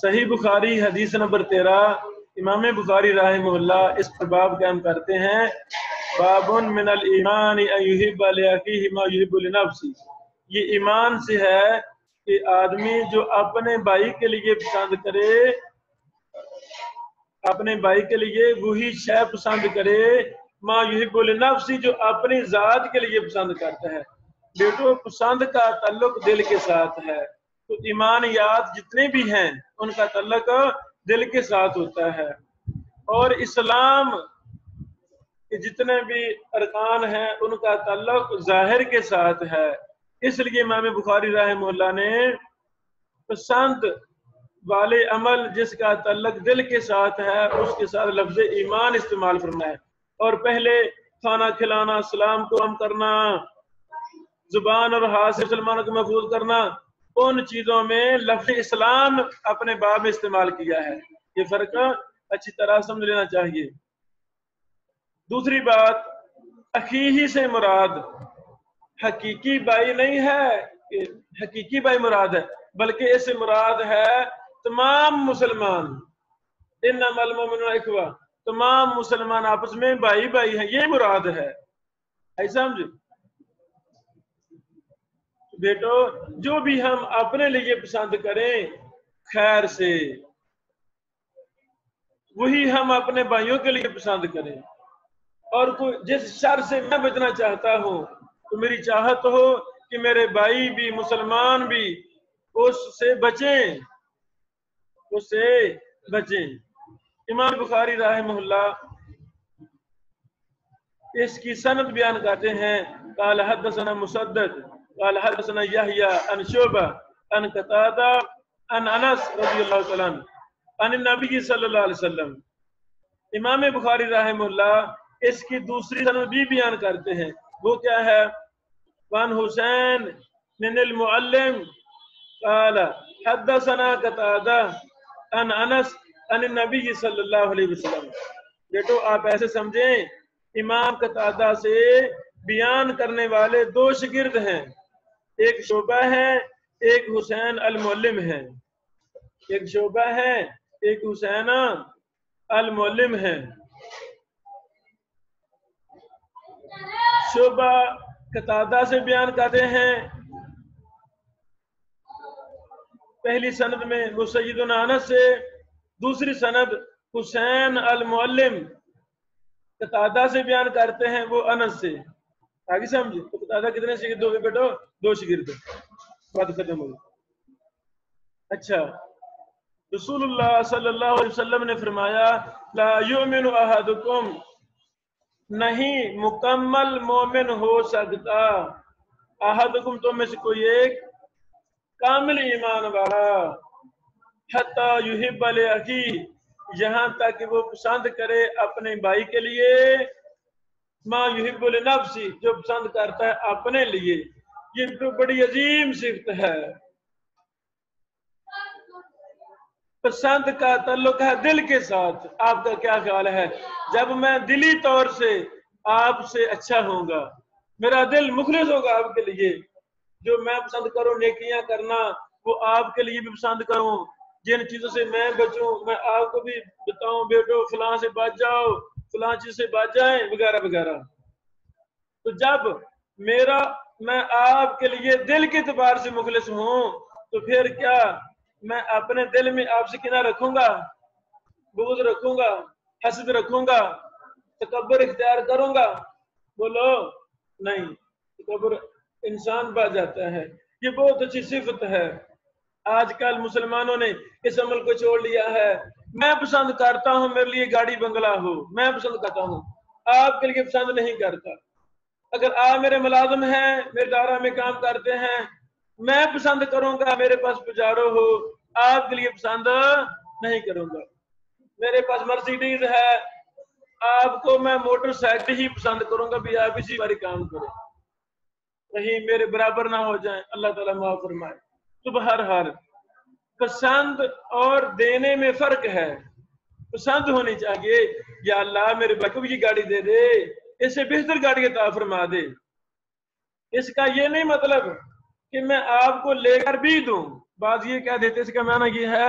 صحیح بخاری حدیث نمبر 13، امام بخاری رحمہ اللہ اس پر باب قائم کرتے ہیں، باب من الایمان ان یحب لاخیہ ما یحب لنفسہ۔ یہ ایمان سے ہے کہ آدمی جو اپنے بھائی کے لیے پسند کرے، اپنے بھائی کے لیے وہی شے پسند کرے ما یحب لنفسہ، جو اپنی ذات کے لیے پسند کرتا ہے۔ بیٹو پسند کا تعلق دل کے ساتھ ہے، تو ایمانیات جتنے بھی ہیں ان کا تعلق دل کے ساتھ ہوتا ہے، اور اسلام کے جتنے بھی ارکان ہیں ان کا تعلق ظاہر کے ساتھ ہے۔ اس لیے امام بخاری رحمہ اللہ نے پسند والے عمل جس کا تعلق دل کے ساتھ ہے اس کے ساتھ لفظ ایمان استعمال کرنا ہے، اور پہلے کھانا کھلانا، سلام کو ہم کرنا، زبان اور ہاتھ سے مسلمانوں کو محفوظ کرنا، ان چیزوں میں لفظ اسلام اپنے باب میں استعمال کیا ہے۔ یہ فرق اچھی طرح سمجھ لینا چاہیے۔ دوسری بات، اخیہ سے مراد حقیقی بھائی نہیں ہے کہ حقیقی بھائی مراد ہے، بلکہ اس سے مراد ہے تمام مسلمان، انما المؤمنون اخوہ، تمام مسلمان آپس میں بھائی بھائی ہیں، یہ مراد ہے۔ ایسا سمجھ بیٹو، جو بھی ہم اپنے لیے پسند کریں خیر سے، وہی ہم اپنے بھائیوں کے لیے پسند کریں، اور جس شر سے میں بچنا چاہتا ہوں تو میری چاہت ہو کہ میرے بھائی بھی مسلمان بھی اس سے بچیں، اس سے بچیں۔ امام بخاری رحمہ اللہ اس کی سند بیان کرتے ہیں، قال حدثنا مسدد قال حدثنا یحییٰ عن شعبہ عن قتادہ عن انس رضی اللہ تعالیٰ عنہ عن النبی صلی اللہ علیہ وسلم۔ امام بخاری رحمہ اللہ اس کی دوسری سند بھی بیان کرتے ہیں، وہ کیا ہے؟ وعن حسین بن المعلم قال حدثنا قتادہ عن انس عن النبی صلی اللہ علیہ وسلم۔ بیٹو آپ ایسے سمجھیں، امام قتادہ سے بیان کرنے والے دو شاگرد ہیں، ایک شعبہ ہے، ایک حسین المعلم ہے، ایک شعبہ ہے، ایک حسین المعلم ہے۔ شعبہ قتادہ سے بیان کرتے ہیں، پہلی سند میں وہ سیدنا انس سے، دوسری سند حسین المعلم قتادہ سے بیان کرتے ہیں، وہ انس سے۔ آگے سمجھے؟ تو قتادہ کتنے شاگرد ہوئے بیٹو؟ دو شاگرد، بات ختم ہو گئی۔ اچھا، رسول اللہ صلی اللہ علیہ وسلم نے فرمایا، لا یؤمن احدکم، نہیں مکمل مومن ہو سکتا، احدکم تم میں سے کوئی ایک، کامل ایمان والا، حتی یحب لاخیہ، یہاں تک کہ وہ پسند کرے اپنے بھائی کے لیے، ما یحب لنفسہ، جو پسند کرتا ہے اپنے لیے۔ یہ تو بڑی عظیم صفت ہے۔ پسند کا تعلق ہے دل کے ساتھ۔ آپ کا کیا خیال ہے؟ جب میں دلی طور سے آپ سے اچھا ہوں گا، میرا دل مخلص ہوگا آپ کے لیے، جو میں پسند کروں نیکیاں کرنا وہ آپ کے لیے بھی پسند کروں، جن چیزوں سے میں بچوں میں آپ کو بھی بتاؤں بیٹو فلاں سے بچ جاؤ، فلاں چیز سے بچ جائیں، وغیرہ وغیرہ۔ تو جب میں آپ کے لیے دل کے اعتبار سے مخلص ہوں تو پھر کیا میں اپنے دل میں آپ سے کنہ رکھوں گا، بغض رکھوں گا، حسد رکھوں گا، تکبر اختیار کروں گا؟ بولو نہیں، تکبر انسان بچ جاتا ہے۔ یہ بہت اچھی صفت ہے۔ آج کل مسلمانوں نے اس عمل کو چھوڑ لیا ہے، میں پسند کرتا ہوں میرے لیے گاڑی بنگلہ ہو، میں پسند کرتا ہوں، آپ کے لیے پسند نہیں کرتا۔ اگر آپ میرے ملازم ہیں، میرے ادارہ میں کام کرتے ہیں، میں پسند کروں گا میرے پاس پجارو ہو، آپ کے لیے پسند نہیں کروں گا۔ میرے پاس مرسیڈیز ہے، آپ کو میں موٹر سائیکل ہی پسند کروں گا، بھی آپ اسی باری کام کریں، کہیں میرے برابر نہ ہو جائیں، اللہ تعالیٰ معاف فرمائے۔ تو بہرحال پسند اور دینے میں فرق ہے۔ پسند ہونی چاہیے، یا اللہ میرے بھائی کو بھی یہ گاڑی دے دے، اس سے بہتر گاڑی عطا فرما دے۔ اس کا یہ نہیں مطلب کہ میں آپ کو لے کر بھی دوں، بعض یہ کہہ دیتے اس کا معنی یہ ہے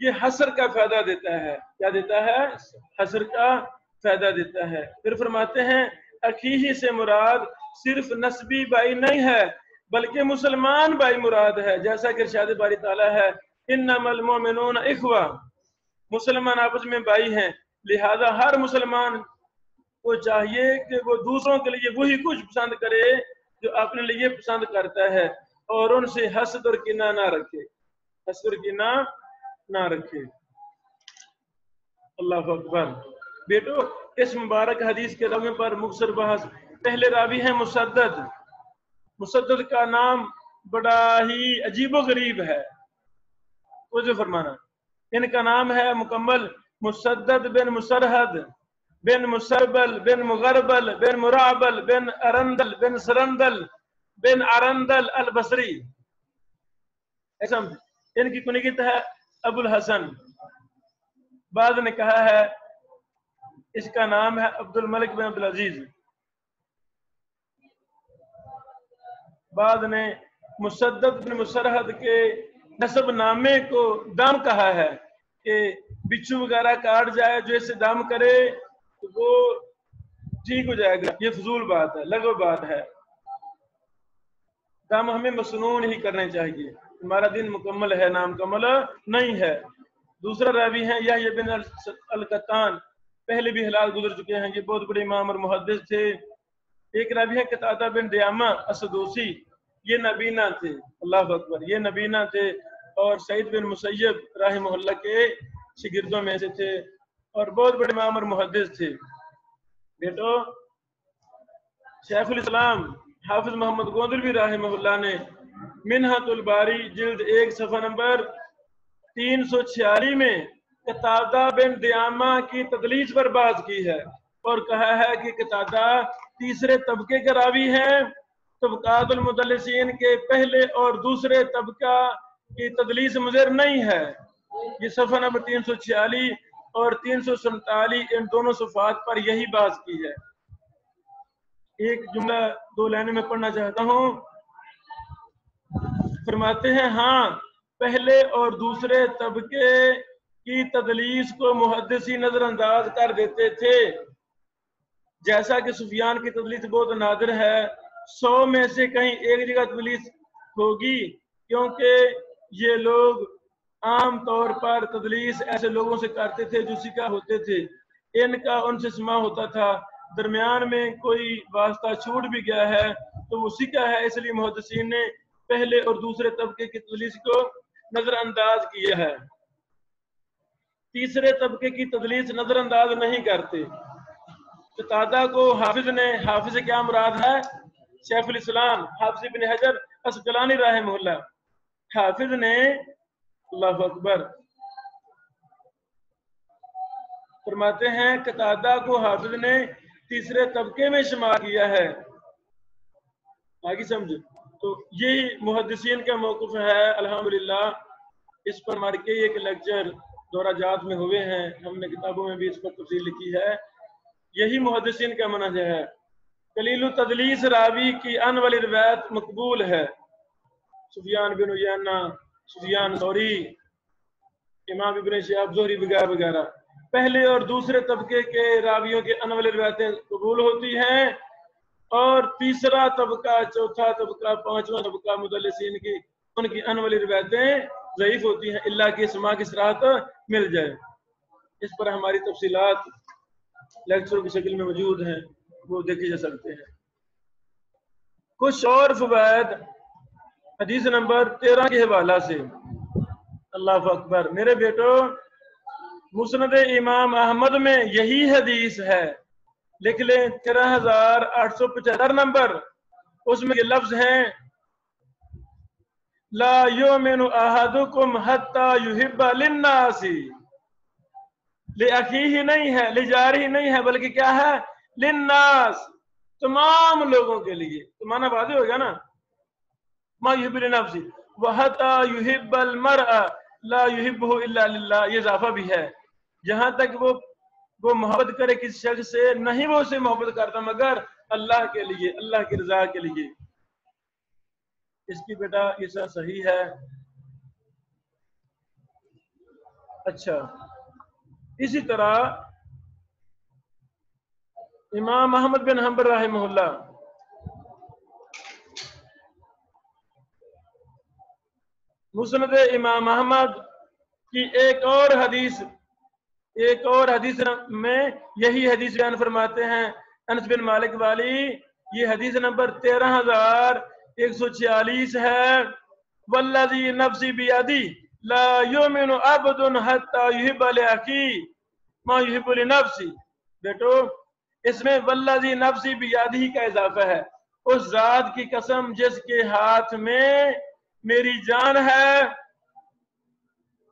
یہ حسر کا فائدہ دیتا ہے. کیا دیتا ہے؟ حسر کا فائدہ دیتا ہے. پھر فرماتے ہیں اخیہ سے مراد صرف نسبی بھائی نہیں ہے بلکہ مسلمان بھائی مراد ہے، جیسا کہ ارشاد باری تعالیٰ ہے انما المؤمنون اخوہ، مسلمان آپس میں بھائی ہیں. لہذا ہر مسلمان کو چاہیے کہ وہ دوسروں کے لیے وہی کچھ پسند کرے جو اپنے لیے پسند کرتا ہے، اور ان سے حسد اور کینہ نہ رکھے، حسد اور کینہ نہ رکھے. اللہ اکبر. بیٹو اس مبارک حدیث کے راویوں پر مختصر بحث. پہلے راوی ہیں مسدد. مسدد کا نام بڑا ہی عجیب و غریب ہے، توجہ فرمانا. ان کا نام ہے مکمل مسدد بن مسرحد بن مسربل بن مغربل بن مرعبل بن ارندل بن سرندل بن ارندل البصری. ایسا ان کی کنیت ہے ابو الحسن. بعض نے کہا ہے اس کا نام ہے عبد الملک بن عبدالعزیز. بعد نے مسدد بن مسرحد کے نسب نامے کو دام کہا ہے کہ بچھو وغیرہ کاٹ جائے جو اسے دام کرے تو وہ ٹھیک ہو جائے گا. یہ فضول بات ہے، لغو بات ہے. دم ہمیں مسنون ہی کرنے چاہیے. ہمارا دین مکمل ہے، نام مکمل نہیں ہے. دوسرا راوی ہے یحییٰ بن القطان. پہلے بھی حالات گزر چکے ہیں، یہ بہت بڑے امام اور محدث تھے. ایک راوی ہے قتادہ بن دیامہ السدوسی. یہ نبینا تھے. اللہ اکبر. یہ نبینا تھے اور سعید بن مسیب رحمہ اللہ کے شاگردوں میں سے تھے اور بہت بڑے امام اور محدث تھے. بیٹو شیخ الاسلام حافظ محمد گوندلوی رحمہ اللہ نے منہۃ الباری جلد 1 صفحہ نمبر 346 میں قتادہ بن دیامہ کی تدلیس پر بات کی ہے اور کہا ہے کہ قتادہ تیسرے طبقے کے راوی ہیں. طبقات المدلسین کے پہلے اور دوسرے طبقہ کی تدلیس مضر نہیں ہے. یہ صفحہ نمبر 346 اور 347 ان دونوں صفحات پر یہی بات کی ہے. ایک جملہ 2 لائنوں میں پڑھنا چاہتا ہوں. فرماتے ہیں ہاں پہلے اور دوسرے طبقے کی تدلیس کو محدثی نظر انداز کر دیتے تھے، جیسا کہ سفیان کی تدلیس بہت نادر ہے. 100 میں سے کہیں ایک جگہ تدلیس ہوگی، کیونکہ یہ لوگ عام طور پر تدلیس ایسے لوگوں سے کرتے تھے جو سکہ ہوتے تھے. ان کا ان سے سما ہوتا تھا. درمیان میں کوئی واسطہ چھوٹ بھی گیا ہے تو وہ سکہ ہے، اس لیے محدثین نے پہلے اور دوسرے طبقے کی تدلیس کو نظر انداز کیا ہے. تیسرے طبقے کی تدلیس نظر انداز نہیں کرتے. قتادہ کو حافظ نے، حافظ کیا مراد ہے؟ شیخ الاسلام حافظ ابن حجر اسقلانی رحمہ اللہ. حافظ نے اللہ اکبر فرماتے ہیں قتادہ کو حافظ نے تیسرے طبقے میں شمار کیا ہے. آگے سمجھو. تو یہی محدثین کا موقف ہے. الحمدللہ اس پر ہمارے کئی ایک لیکچر دورہ جات میں ہوئے ہیں، ہم نے کتابوں میں بھی اس پر تفصیل لکھی ہے. یہی محدثین کا منہج ہے. قلیل التدلیس راوی کی ان والی روایت مقبول ہے. سفیان بن عیینہ، سفیان ثوری، امام ابن شہاب زہری وغیرہ وغیرہ. پہلے اور دوسرے طبقے کے راویوں کے ان والی روایتیں قبول ہوتی ہیں اور تیسرا طبقہ، چوتھا طبقہ، پانچواں طبقہ مدلسین کی ان کی ان والی روایتیں ضعیف ہوتی ہیں، اللہ کی سما کی صراحت مل جائے. اس پر ہماری تفصیلات لیکچروں کی شکل میں موجود ہیں، وہ دیکھے جا سکتے ہیں. کچھ اور فوائد حدیث نمبر 13 کے حوالہ سے. اللہ اکبر. میرے بیٹو مسند امام احمد میں یہی حدیث ہے، لکھ لیں 13,875 نمبر. اس میں یہ لفظ ہیں لا یؤمن احدکم حتی یحب للناس. لأخیہ نہیں ہے، لجارہ نہیں ہے، بلکہ کیا ہے؟ للناس، تمام لوگوں کے لیے. تو معنی واضح ہو گیا نا. ما یحب لنفسہ وحتی یحب المرء لا یحبہ الا للہ. یہ اضافہ بھی ہے. جہاں تک وہ محبت کرے کسی شخص سے، نہیں وہ اسے محبت کرتا مگر اللہ کے لیے، اللہ کی رضا کے لیے. اس کی بیٹا یہ سب صحیح ہے. اچھا، اسی طرح امام احمد بن حنبل رحمہ اللہ مسند امام احمد کی ایک اور حدیث میں یہی حدیث بیان فرماتے ہیں انس بن مالک والی. یہ حدیث نمبر 13,146 ہے. والذی نفسی بیدی لا یؤمن عبد حتی یحب لاخیہ ما یحب لنفسی. بیٹو اس میں والذی نفسی بیدی کا اضافہ ہے. اس ذات کی قسم جس کے ہاتھ میں میری جان ہے.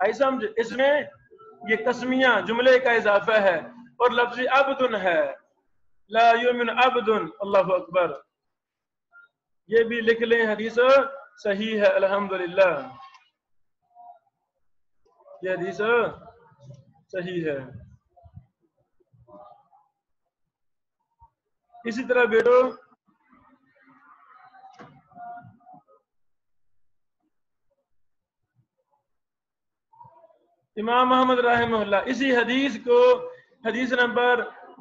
آئی سمجھ؟ اس میں یہ قسمیاں جملے کا اضافہ ہے اور لفظ عبد ہے. لا یؤمن عبد. اللہ اکبر. یہ بھی لکھ لیں، حدیث صحیح ہے الحمدللہ. یہ حدیث صحیح ہے. اسی طرح بیٹو امام محمد رحمہ اللہ اسی حدیث کو حدیث نمبر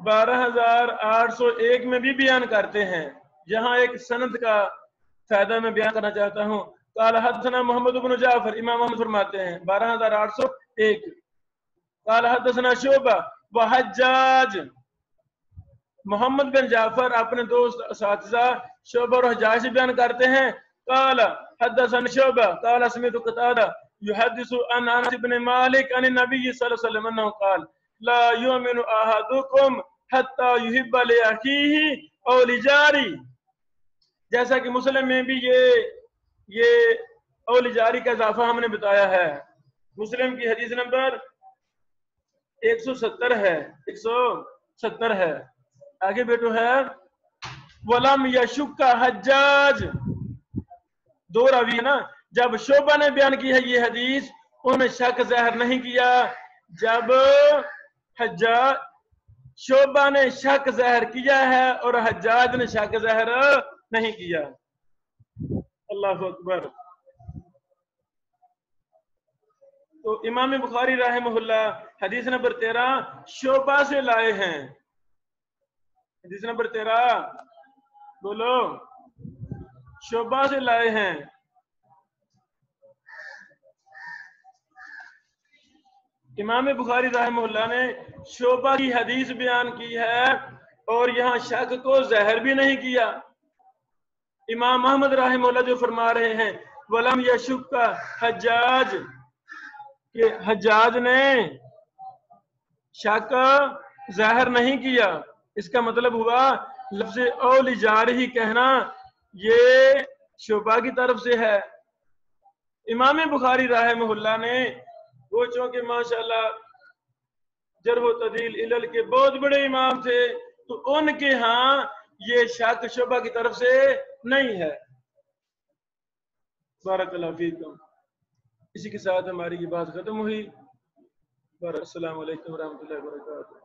12,801 میں بھی بیان کرتے ہیں. یہاں ایک سند کا فائدہ میں بیان کرنا چاہتا ہوں. قال حدثنا محمد بن جعفر. امام محمد فرماتے ہیں 12,801. قال حدثنا شعبہ وحجاج. محمد بن جعفر اپنے دو اساتذہ شعبہ اور حجاج سے بیان کرتے ہیں. قال حدثنا شعبہ قال سمعت قتادہ يحدث عن انس بن مالك عن النبي صلى الله عليه وسلم انه قال لا يؤمن احدكم حتى يحب لاخيه او لجاره. جیسا کہ مسلم میں بھی یہ او لجاری کا اضافہ ہم نے بتایا ہے. مسلم کی حدیث نمبر 170 ہے. 170 ہے. آگے بیٹو ہے ولم یشک حجاج. دو راوی ہے نا. جب شعبہ نے بیان کی ہے یہ حدیث انہوں نے شک ظاہر نہیں کیا. جب حجاج شعبہ نے شک ظاہر کیا ہے اور حجاج نے شک ظاہر نہیں کیا. اللہ اکبر. تو امام بخاری رحمہ اللہ حدیث نمبر 13 شعبہ سے لائے ہیں. حدیث نمبر 13 بولو شعبہ سے لائے ہیں. امام بخاری رحمہ اللہ نے شعبہ کی حدیث بیان کی ہے اور یہاں شک کو ظاہر بھی نہیں کیا. امام محمد رحمہ اللہ جو فرما رہے ہیں ولم یشک حجاج کہ حجاج نے شک ظاہر نہیں کیا. اس کا مطلب ہوا لفظ اول جار ہی کہنا یہ شعبہ کی طرف سے ہے. امام بخاری رحمہ اللہ نے وہ چونکہ ماشاءاللہ جرح و تعدیل علل کے بہت بڑے امام تھے تو ان کے ہاں یہ شک شعبہ کی طرف سے نہیں ہے. بارک اللہ فیکم. اسی کے ساتھ ہماری یہ بات ختم ہوئی. السلام علیکم ورحمۃ اللہ وبرکاتہ.